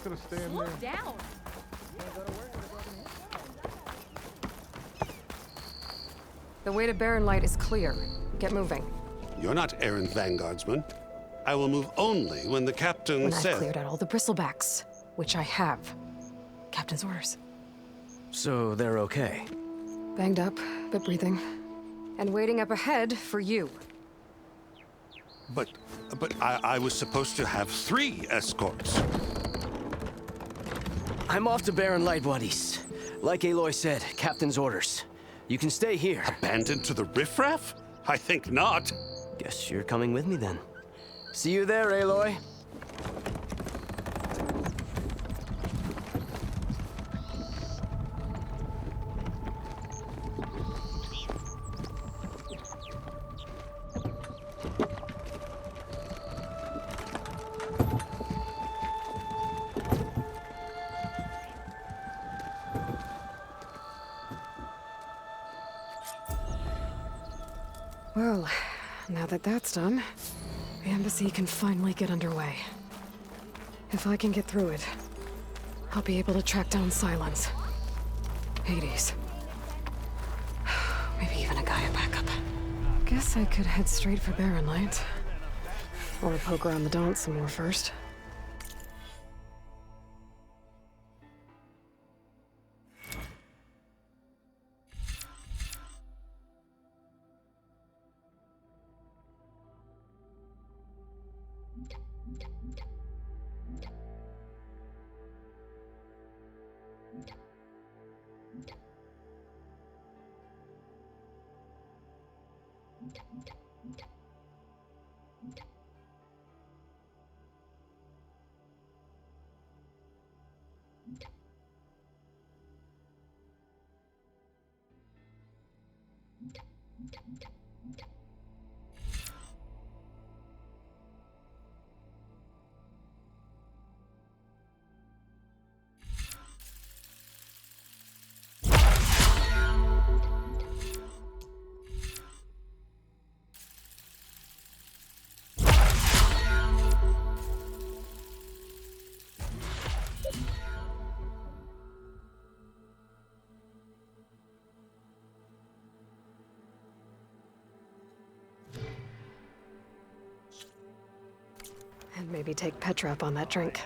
gonna stay in Slow there. down. The way to Barren Light is clear. Get moving. You're not errant vanguardsman. I will move only when the captain When says... I've cleared out all the bristlebacks, which I have. Captain's orders. So they're okay? Banged up, but breathing. And waiting up ahead for you. But I was supposed to have 3 escorts. I'm off to Barren Light, buddies. Like Aloy said, Captain's orders. You can stay here. Abandoned to the riffraff? I think not. Guess you're coming with me then. See you there, Aloy. Well, now that that's done, the embassy can finally get underway. If I can get through it, I'll be able to track down Sylens. Hades. Maybe even a Gaia backup. Guess I could head straight for Barren Light. Or poke around the Daunt some more first. And maybe take Petra up on that drink.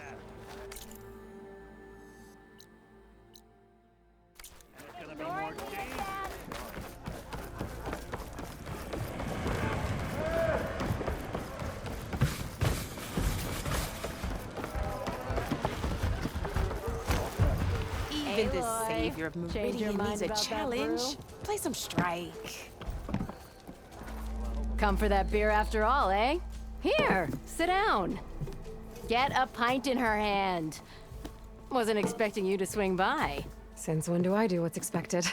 Even the savior of Change your Meridian mind needs a about that challenge. brew? Play some Strike. Come for that beer after all, eh? Here, sit down. Get a pint in her hand. Wasn't expecting you to swing by. Since when do I do what's expected?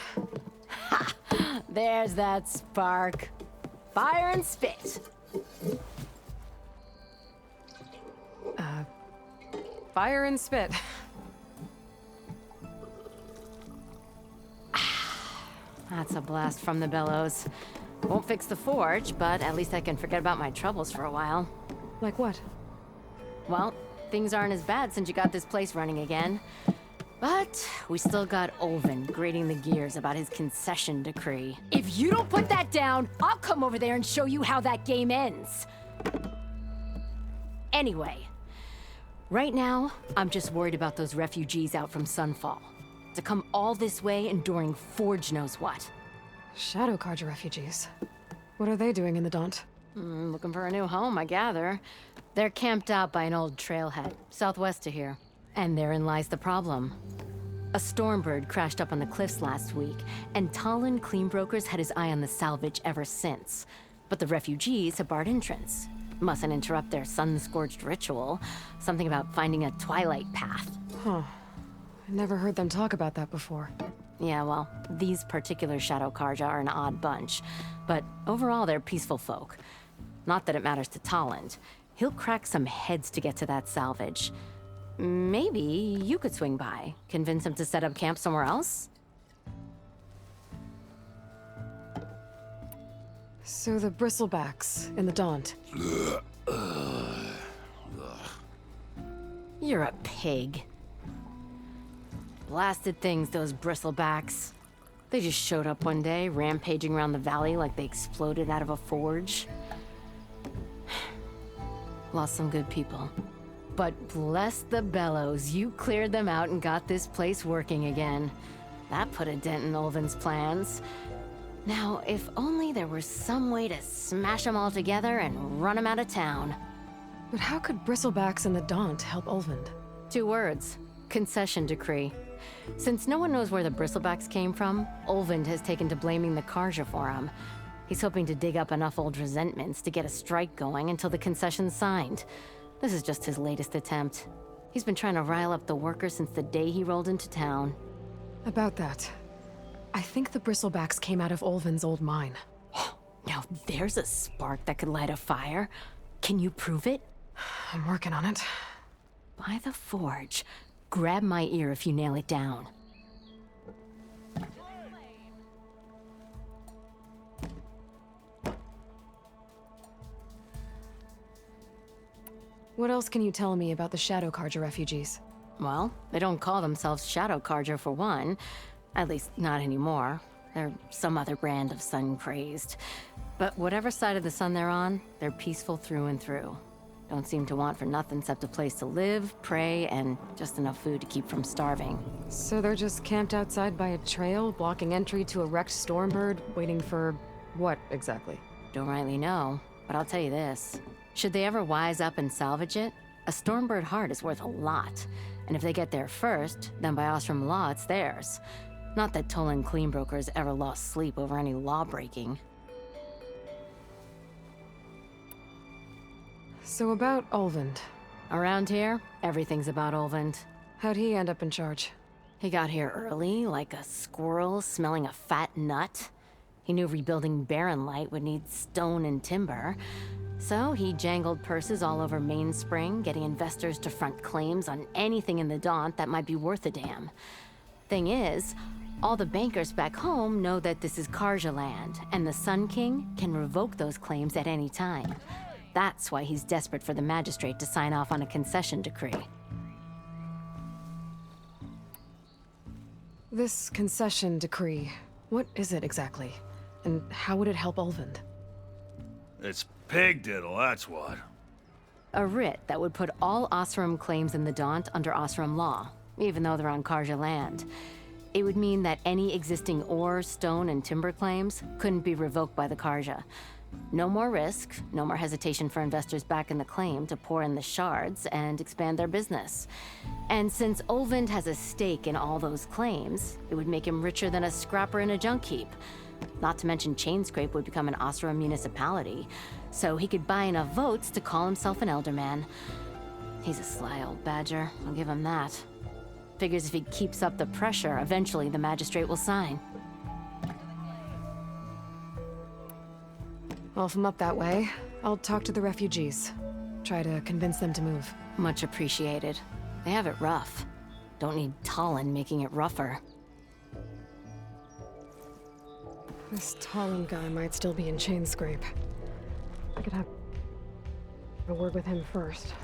There's that spark. Fire and spit. Fire and spit. That's a blast from the bellows. Won't fix the forge, but at least I can forget about my troubles for a while. Like what? Well, things aren't as bad since you got this place running again. But we still got Olvin grating the gears about his concession decree. If you don't put that down, I'll come over there and show you how that game ends. Anyway, right now, I'm just worried about those refugees out from Sunfall. To come all this way enduring Forge knows what. Shadow Carja refugees. What are they doing in the Daunt? Looking for a new home, I gather. They're camped out by an old trailhead, southwest of here. And therein lies the problem. A Stormbird crashed up on the cliffs last week, and Talon Cleanbrokers had his eye on the salvage ever since. But the refugees have barred entrance. Mustn't interrupt their sun-scorched ritual. Something about finding a twilight path. Huh. I never heard them talk about that before. Yeah, well, these particular Shadow Carja are an odd bunch. But overall, they're peaceful folk. Not that it matters to Talon. He'll crack some heads to get to that salvage. Maybe you could swing by, convince him to set up camp somewhere else? So the bristlebacks in the Daunt. You're a pig. Blasted things, those bristlebacks. They just showed up one day, rampaging around the valley like they exploded out of a forge. Lost some good people. But bless the bellows, you cleared them out and got this place working again. That put a dent in Ulvin's plans. Now, if only there were some way to smash them all together and run them out of town. But how could Bristlebacks and the Daunt help Ulvund? 2 words. Concession decree. Since no one knows where the Bristlebacks came from, Ulvund has taken to blaming the Karja for them. He's hoping to dig up enough old resentments to get a strike going until the concession's signed. This is just his latest attempt. He's been trying to rile up the workers since the day he rolled into town. About that, I think the Bristlebacks came out of Ulvund's old mine. Now there's a spark that could light a fire. Can you prove it? I'm working on it. By the forge. Grab my ear if you nail it down. What else can you tell me about the Shadow Karja refugees? Well, they don't call themselves Shadow Karja for one. At least, not anymore. They're some other brand of sun-crazed. But whatever side of the sun they're on, they're peaceful through and through. Don't seem to want for nothing except a place to live, pray, and just enough food to keep from starving. So they're just camped outside by a trail, blocking entry to a wrecked Stormbird, waiting for what exactly? Don't rightly know, but I'll tell you this. Should they ever wise up and salvage it, a Stormbird heart is worth a lot. And if they get there first, then by Ostrom law, it's theirs. Not that Tolan Cleanbrokers ever lost sleep over any law breaking. So about Ulvund. Around here, everything's about Ulvund. How'd he end up in charge? He got here early, like a squirrel smelling a fat nut. He knew rebuilding Barren Light would need stone and timber. So he jangled purses all over Mainspring, getting investors to front claims on anything in the Daunt that might be worth a damn. Thing is, all the bankers back home know that this is Karja land, and the Sun King can revoke those claims at any time. That's why he's desperate for the magistrate to sign off on a concession decree. This concession decree, what is it exactly? And how would it help Ulvund? It's pig diddle, that's what. A writ that would put all Osram claims in the Daunt under Osram law, even though they're on Karja land. It would mean that any existing ore, stone, and timber claims couldn't be revoked by the Karja. No more risk, no more hesitation for investors back in the claim to pour in the shards and expand their business. And since Ulvund has a stake in all those claims, it would make him richer than a scrapper in a junk heap. Not to mention Chainscrape would become an Osram municipality, so he could buy enough votes to call himself an Elderman. He's a sly old badger, I'll give him that. Figures if he keeps up the pressure, eventually the magistrate will sign. Well, if I'm up that way, I'll talk to the refugees. Try to convince them to move. Much appreciated. They have it rough. Don't need Talon making it rougher. This Talon guy might still be in Chainscrape. I could have a word with him first.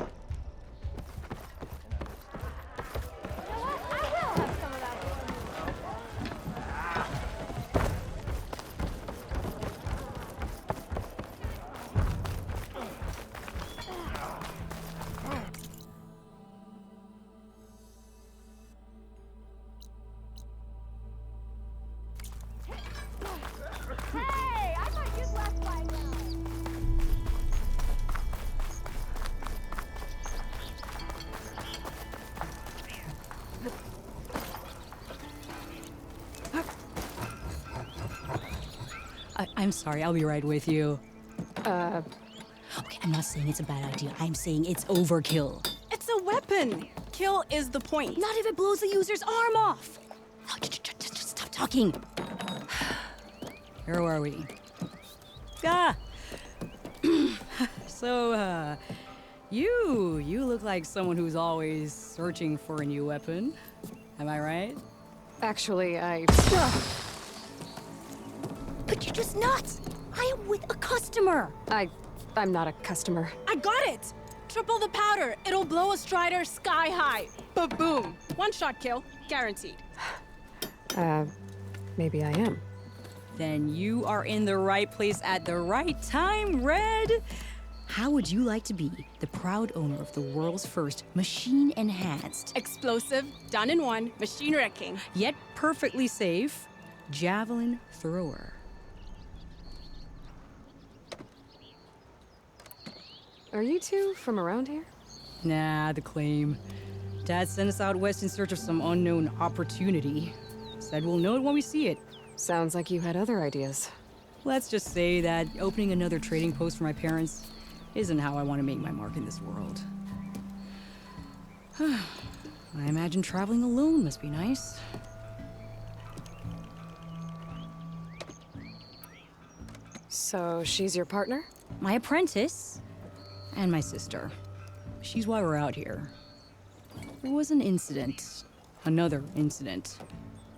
Hey, I thought you'd left by now. I'm sorry, I'll be right with you. Okay, I'm not saying it's a bad idea. I'm saying it's overkill. It's a weapon. Kill is the point. Not if it blows the user's arm off. Oh, just stop talking. Where are we? So, you look like someone who's always searching for a new weapon. Am I right? Actually, But you're just nuts. I am with a customer. I'm not a customer. I got it. Triple the powder. It'll blow a Strider sky high. Ba-boom. One-shot kill, guaranteed. Maybe I am. Then you are in the right place at the right time, Red. How would you like to be the proud owner of the world's first machine-enhanced, Explosive, done in one, machine wrecking. yet perfectly safe, javelin thrower? Are you two from around here? Nah, the claim. Dad sent us out west in search of some unknown opportunity. Said we'll know it when we see it. Sounds like you had other ideas. Let's just say that opening another trading post for my parents isn't how I want to make my mark in this world. I imagine traveling alone must be nice. So she's your partner? My apprentice and my sister. She's why we're out here. There was an incident. Another incident.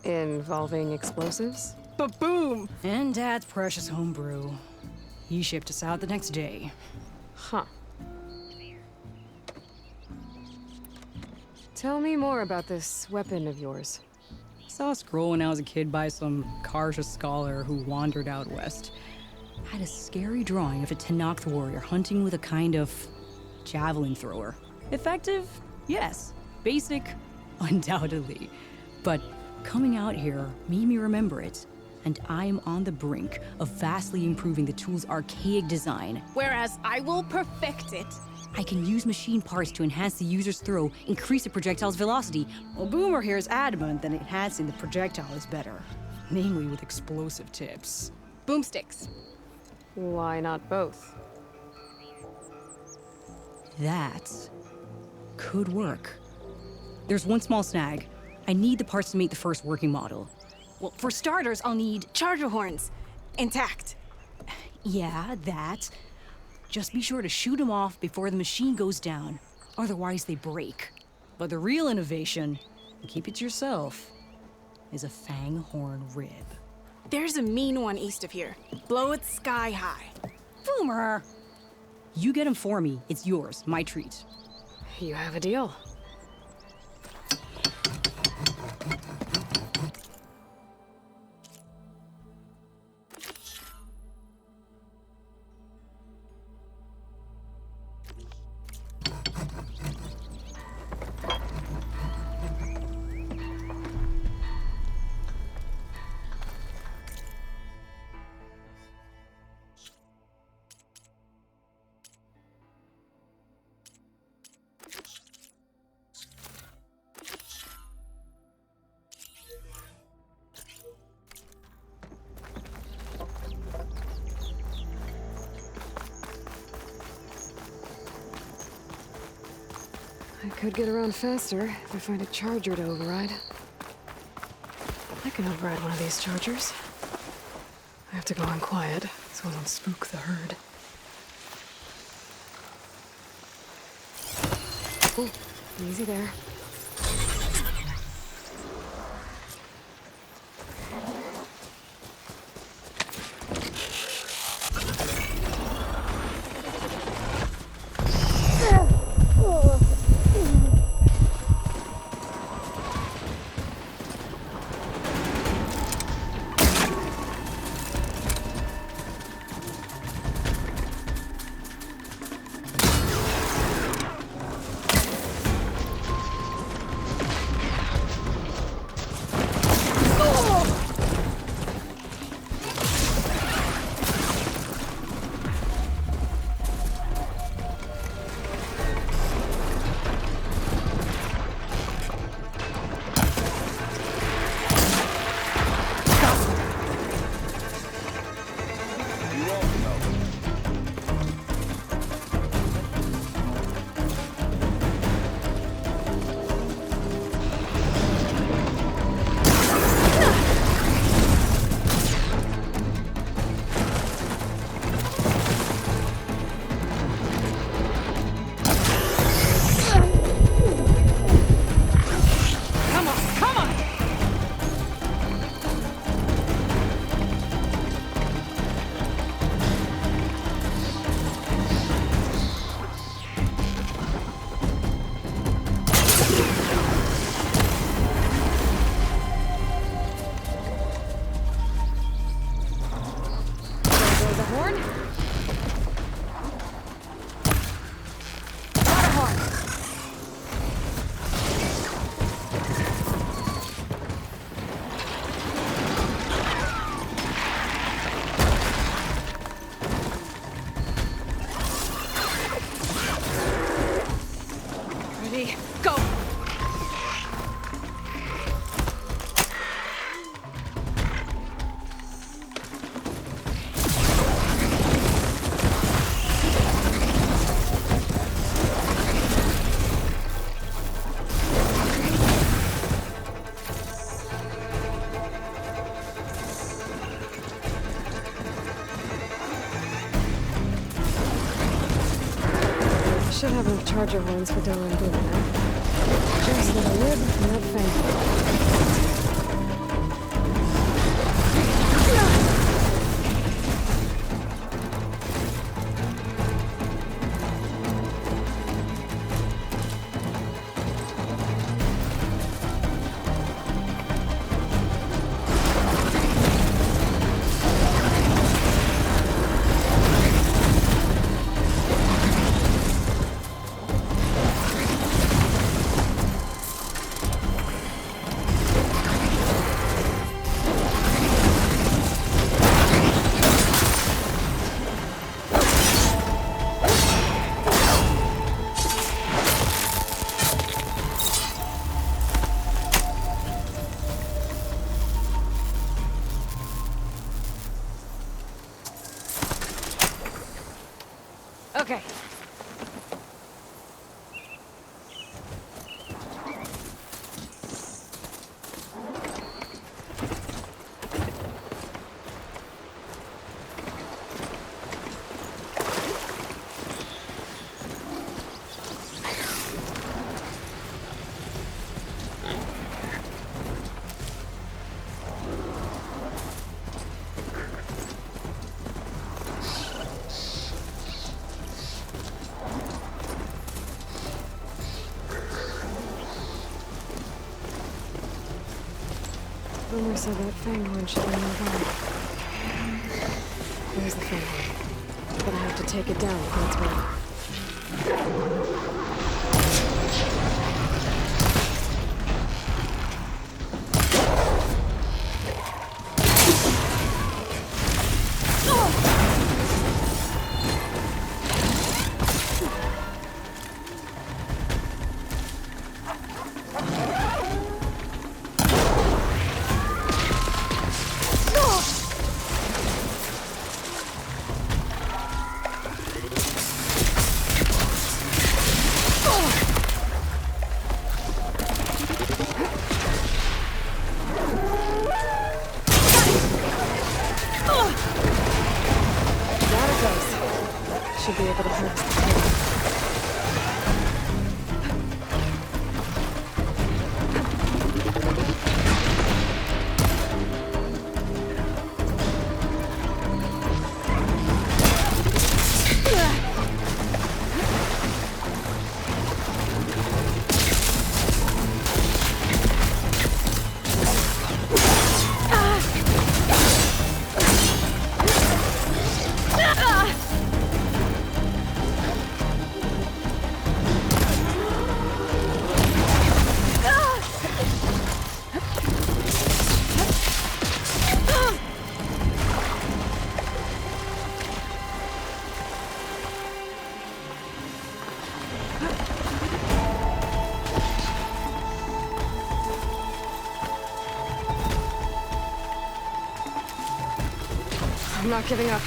Involving explosives? Ba-boom! And Dad's precious homebrew. He shipped us out the next day. Huh. Tell me more about this weapon of yours. Saw a scroll when I was a kid by some Karja scholar who wandered out west. Had a scary drawing of a Tenakth warrior hunting with a kind of javelin thrower. Effective? Yes. Basic? Undoubtedly. But coming out here made me remember it. And I'm on the brink of vastly improving the tool's archaic design. Whereas I will perfect it. I can use machine parts to enhance the user's throw, increase the projectile's velocity. Well, Boomer here is adamant that enhancing the projectile is better. Namely with explosive tips. Boomsticks. Why not both? That could work. There's one small snag. I need the parts to make the first working model. Well, for starters, I'll need charger horns. Intact. Yeah, that. Just be sure to shoot them off before the machine goes down. Otherwise, they break. But the real innovation, and keep it to yourself, is a fang horn rib. There's a mean one east of here. Blow it sky high. Boomer! You get him for me. It's yours. My treat. You have a deal. I could get around faster if I find a charger to override. I can override one of these chargers. I have to go in quiet so I don't spook the herd. Ooh, easy there. have enough charger horns for Della and Boomer now. Just need a lid and that fang. Okay. Boomer said that fanghorn should be nearby. There's the fanghorn. But I have to take it down before it's ready. Should be able to harvest the tail. I'm not giving up.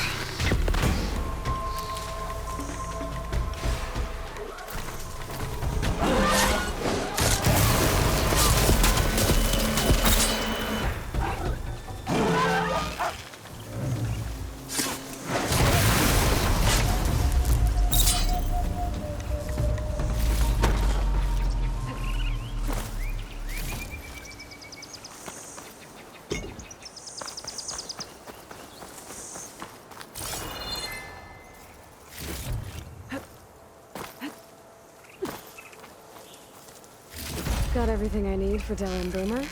Got everything I need for Della and Boomer.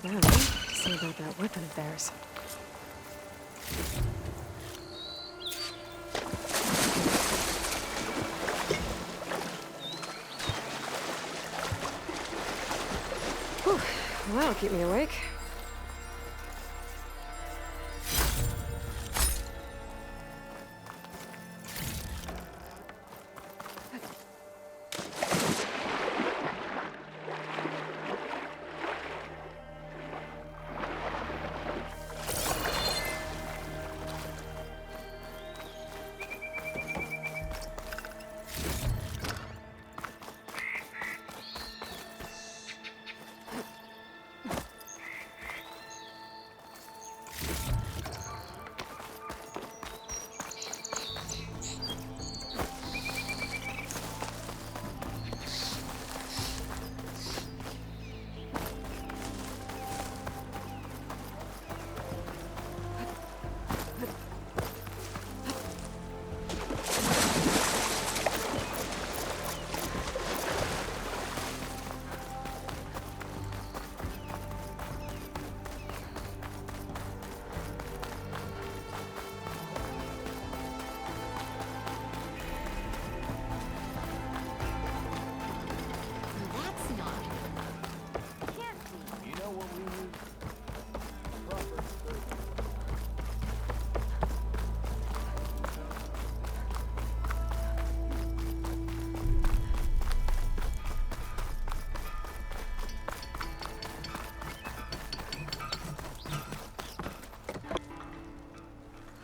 Now, see about that weapon of theirs. Whew, well, that'll keep me awake.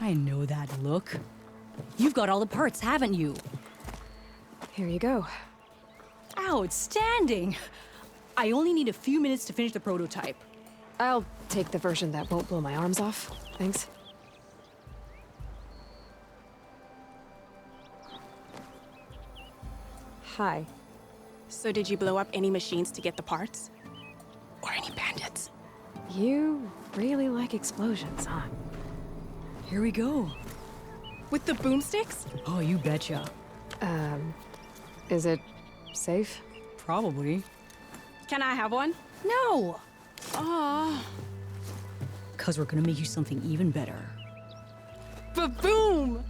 I know that look. You've got all the parts, haven't you? Here you go. Outstanding! I only need a few minutes to finish the prototype. I'll take the version that won't blow my arms off. Thanks. Hi. So did you blow up any machines to get the parts? Or any bandits? You really like explosions, huh? Here we go. With the boomsticks? Oh, you betcha. Is it safe? Probably. Can I have one? No! Aw. Cause we're gonna make you something even better. Ba-boom!